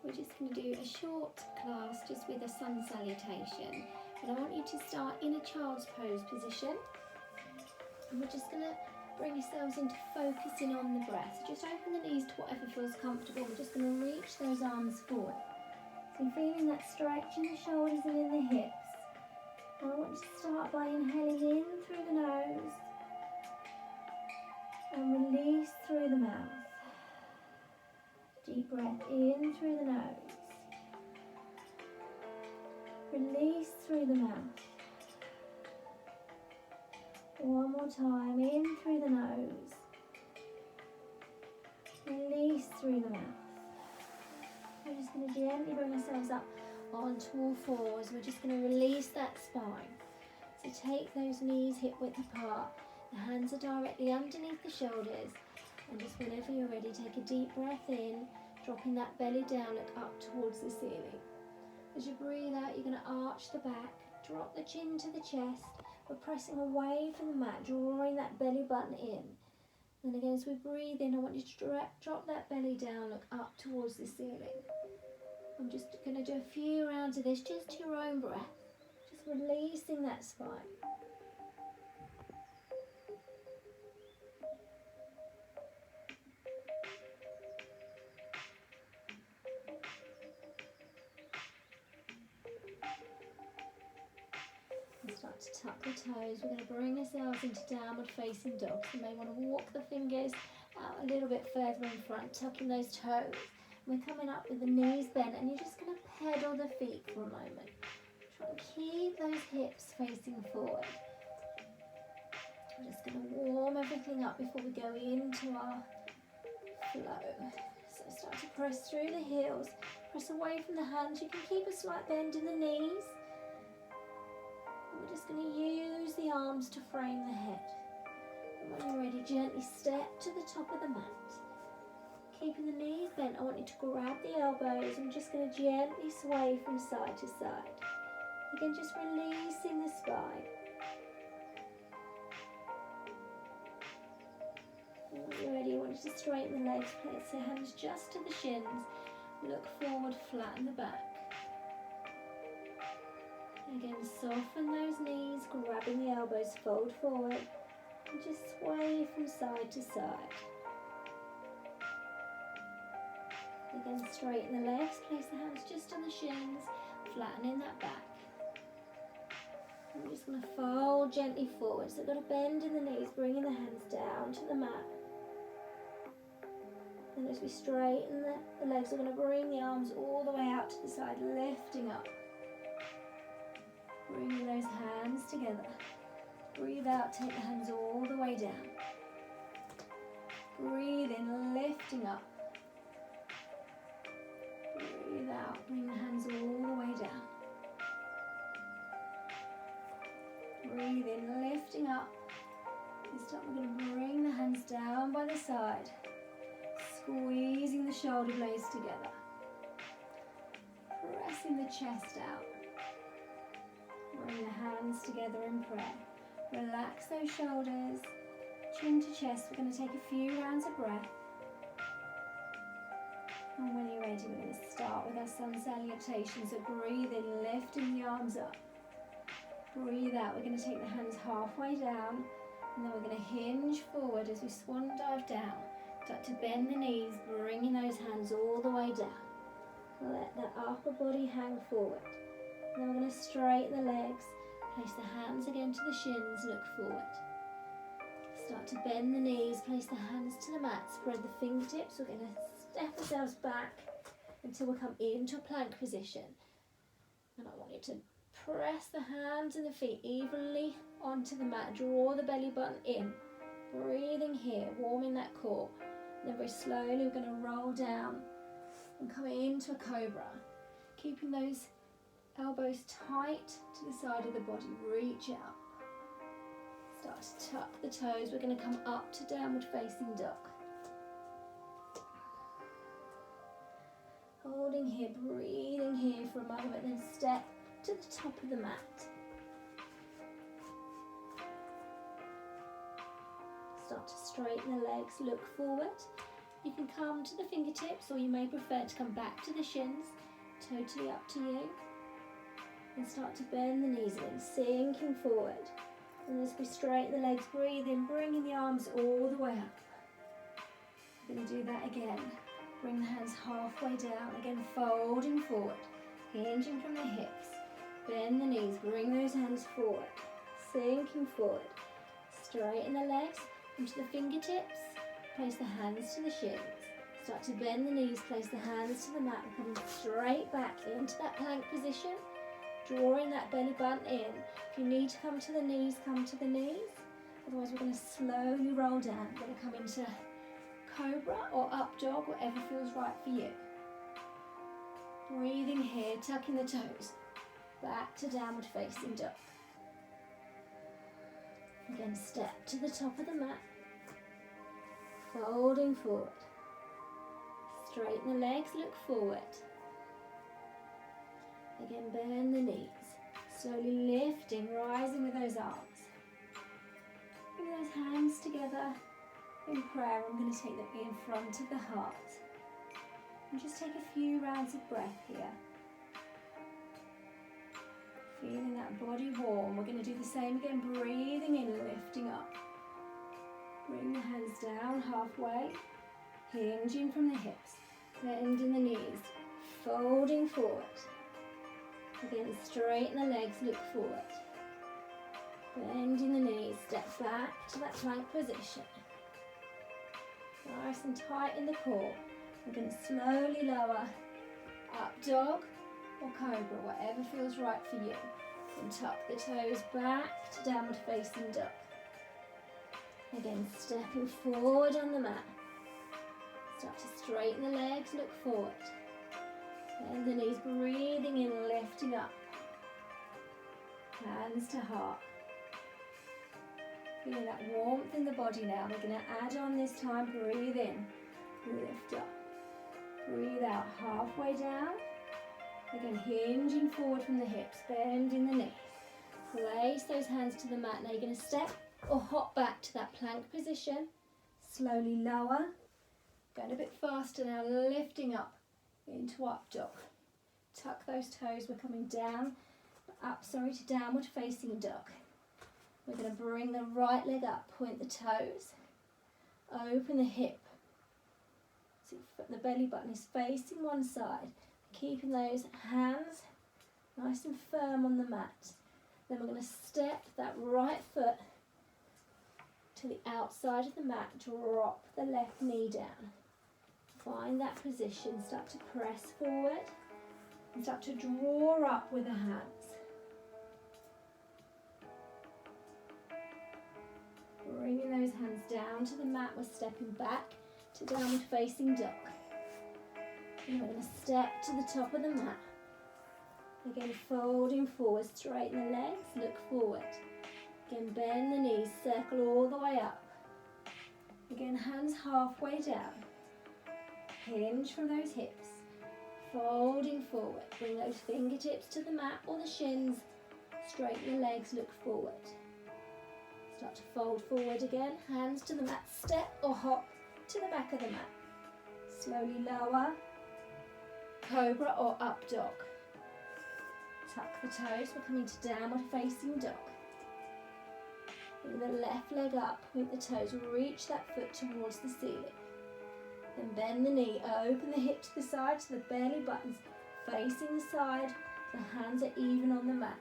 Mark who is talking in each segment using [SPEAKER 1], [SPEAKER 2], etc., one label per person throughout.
[SPEAKER 1] We're just going to do a short class just with a sun salutation. But I want you to start in a child's pose position. And we're just going to bring yourselves into focusing on the breath. So just open the knees to whatever feels comfortable. We're just going to reach those arms forward. So you're feeling that stretch in the shoulders and in the hips. And I want you to start by inhaling in through the nose and release through the mouth. Deep breath in through the nose. Release through the mouth. One more time, in through the nose. Release through the mouth. We're just going to gently bring ourselves up onto all fours. We're just going to release that spine. So take those knees hip width apart. The hands are directly underneath the shoulders. And just whenever you're ready, take a deep breath in, dropping that belly down, look up towards the ceiling. As you breathe out, you're going to arch the back, drop the chin to the chest. We're pressing away from the mat, drawing that belly button in. And again, as we breathe in, I want you to drop that belly down, look up towards the ceiling. I'm just going to do a few rounds of this, just to your own breath. Just releasing that spine. Start to tuck the toes. We're going to bring ourselves into downward facing dog. You may want to walk the fingers out a little bit further in front, tucking those toes. We're coming up with the knees bent, and you're just going to pedal the feet for a moment. Try to keep those hips facing forward. We're just going to warm everything up before we go into our flow. So start to press through the heels, press away from the hands. You can keep a slight bend in the knees. We're just going to use the arms to frame the head. And when you're ready, gently step to the top of the mat. Keeping the knees bent, I want you to grab the elbows. I'm just going to gently sway from side to side. Again, just releasing the spine. And when you're ready, I want you to straighten the legs, place your hands just to the shins. Look forward, flatten the back. Again, soften those knees, grabbing the elbows, fold forward, and just sway from side to side. Again, straighten the legs, place the hands just on the shins, flattening that back. And we're just going to fold gently forward, so we've got a bend in the knees, bringing the hands down to the mat. And as we straighten the legs, we're going to bring the arms all the way out to the side, lifting up. Bringing those hands together. Breathe out, take the hands all the way down. Breathe in, lifting up. Breathe out, bring the hands all the way down. Breathe in, lifting up. This time we're going to bring the hands down by the side. Squeezing the shoulder blades together. Pressing the chest out. Bring the hands together in prayer. Relax those shoulders, chin to chest. We're going to take a few rounds of breath. And when you're ready, we're going to start with our sun salutation. So breathe in, lifting the arms up. Breathe out. We're going to take the hands halfway down. And then we're going to hinge forward as we swan dive down. Start to bend the knees, bringing those hands all the way down. Let the upper body hang forward. Now we're going to straighten the legs, place the hands again to the shins, look forward. Start to bend the knees, place the hands to the mat, spread the fingertips. We're going to step ourselves back until we come into a plank position. And I want you to press the hands and the feet evenly onto the mat, draw the belly button in. Breathing here, warming that core. And then very slowly we're going to roll down and come into a cobra. Keeping those elbows tight to the side of the body, reach out. Start to tuck the toes. We're going to come up to downward facing dog. Holding here, breathing here for a moment, then step to the top of the mat. Start to straighten the legs, look forward. You can come to the fingertips, or you may prefer to come back to the shins. Totally up to you. And start to bend the knees in, sinking forward. And as we straighten the legs, breathe in, bringing the arms all the way up. We're going to do that again. Bring the hands halfway down, again folding forward, hinging from the hips. Bend the knees, bring those hands forward, sinking forward. Straighten the legs, come to the fingertips, place the hands to the shins. Start to bend the knees, place the hands to the mat, and come straight back into that plank position, drawing that belly button in. If you need to come to the knees, come to the knees. Otherwise, we're going to slowly roll down. We're going to come into cobra or up dog, whatever feels right for you. Breathing here, tucking the toes. Back to downward facing dog. Again, step to the top of the mat. Folding forward. Straighten the legs, look forward. Again, bend the knees. Slowly lifting, rising with those arms. Bring those hands together. In prayer, I'm going to take them in front of the heart. And just take a few rounds of breath here. Feeling that body warm. We're going to do the same again, breathing in, lifting up. Bring the hands down halfway, hinging from the hips, bending the knees, folding forward. Again, straighten the legs, look forward. Bending the knees, step back to that plank position. Nice and tight in the core. We're going to slowly lower, up dog or cobra, whatever feels right for you. And tuck the toes back to downward facing dog. Again, stepping forward on the mat. Start to straighten the legs, look forward. Bend the knees, breathing in, lifting up. Hands to heart. Feeling that warmth in the body now. We're going to add on this time, breathe in, lift up. Breathe out, halfway down. Again, hinging forward from the hips, bending the knees. Place those hands to the mat. Now you're going to step or hop back to that plank position. Slowly lower. Going a bit faster now, lifting up into up dog. Tuck those toes. We're coming down, to downward facing dog. We're going to bring the right leg up, point the toes, open the hip. So the belly button is facing one side, keeping those hands nice and firm on the mat. Then we're going to step that right foot to the outside of the mat, drop the left knee down. Find that position, start to press forward and start to draw up with the hands. Bringing those hands down to the mat, we're stepping back to downward facing dog. And we're going to step to the top of the mat. Again, folding forward, straighten the legs, look forward. Again, bend the knees, circle all the way up. Again, hands halfway down. Hinge from those hips. Folding forward, bring those fingertips to the mat or the shins. Straighten the legs, look forward. Start to fold forward again, hands to the mat, step or hop to the back of the mat. Slowly lower, cobra or up dog. Tuck the toes, we're coming to downward facing dog. Bring the left leg up, point the toes, reach that foot towards the ceiling. Then bend the knee, open the hip to the side so the belly button's facing the side, the hands are even on the mat.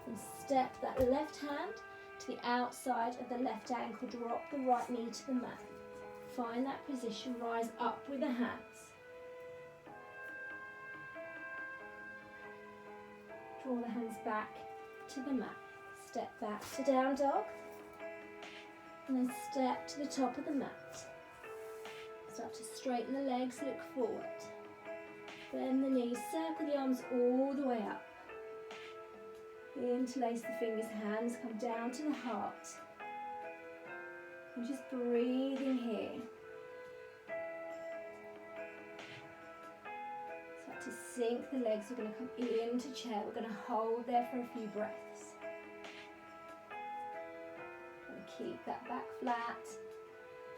[SPEAKER 1] And step that left hand to the outside of the left ankle, drop the right knee to the mat. Find that position, rise up with the hands. Draw the hands back to the mat. Step back to down dog. And then step to the top of the mat. Start to straighten the legs, look forward. Bend the knees, circle the arms all the way up. Interlace the fingers, hands come down to the heart. And just breathing here. Start to sink the legs, we're going to come into chair. We're going to hold there for a few breaths. And keep that back flat.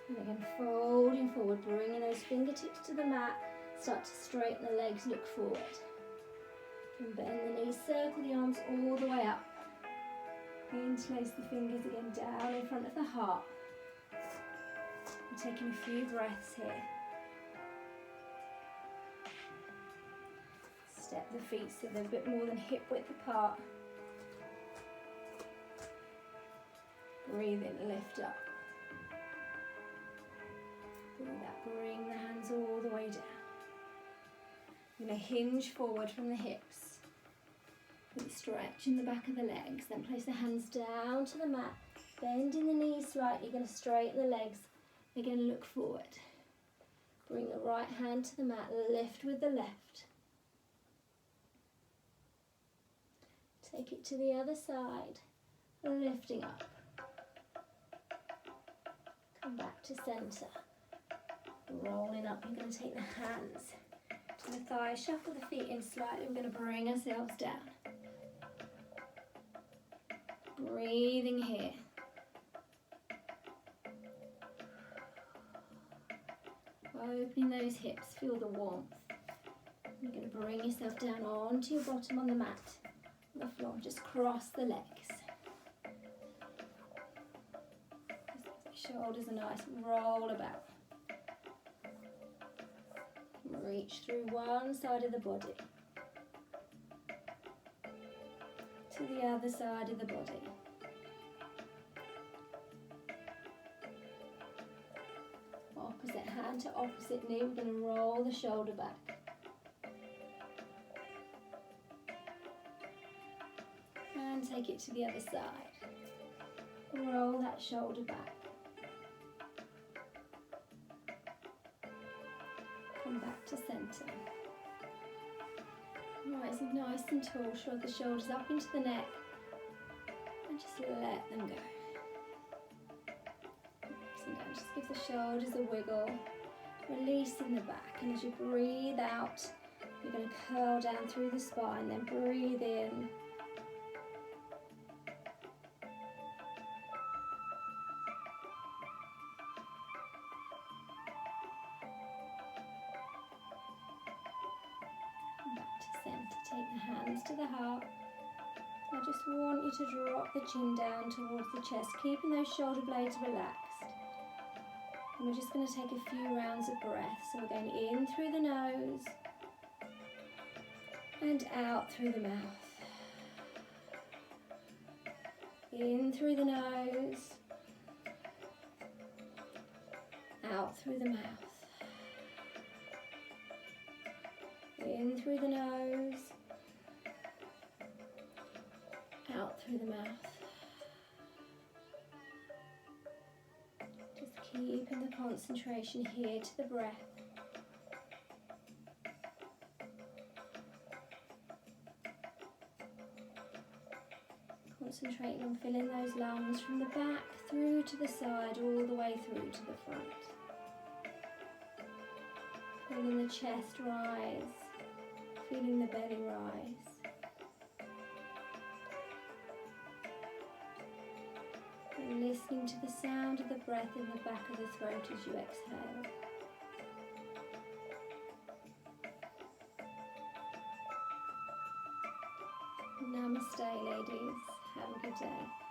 [SPEAKER 1] And again, folding forward, bringing those fingertips to the mat. Start to straighten the legs, look forward. And bend the knees, circle the arms all the way up. Interlace the fingers again down in front of the heart. We're taking a few breaths here. Step the feet so they're a bit more than hip width apart. Breathe in, lift up. Bring the hands all the way down. You're going to hinge forward from the hips. Stretch in the back of the legs. Then place the hands down to the mat. Bending the knees slightly. You're going to straighten the legs. Again, look forward. Bring the right hand to the mat. Lift with the left. Take it to the other side. Lifting up. Come back to centre. Rolling up, you're going to take the hands to the thighs, shuffle the feet in slightly. We're going to bring ourselves down. Breathing here. Opening those hips, feel the warmth. You're going to bring yourself down onto your bottom on the mat, on the floor. Just cross the legs. Shoulders are nice, roll about. Reach through one side of the body to the other side of the body. Opposite hand to opposite knee, we're going to roll the shoulder back. And take it to the other side. Roll that shoulder back. Come back to centre. Rising nice and tall, shrug the shoulders up into the neck and just let them go. Ups and down. Just give the shoulders a wiggle, releasing the back, and as you breathe out, you're going to curl down through the spine, then breathe in. Take the hands to the heart. I just want you to drop the chin down towards the chest, keeping those shoulder blades relaxed. And we're just going to take a few rounds of breath. So we're going in through the nose and out through the mouth. In through the nose, out through the mouth. In through the nose, out through the mouth. Just keeping the concentration here to the breath. Concentrating on filling those lungs from the back through to the side, all the way through to the front. Feeling the chest rise. Feeling the belly rise. And listening to the sound of the breath in the back of the throat as you exhale. Namaste, ladies. Have a good day.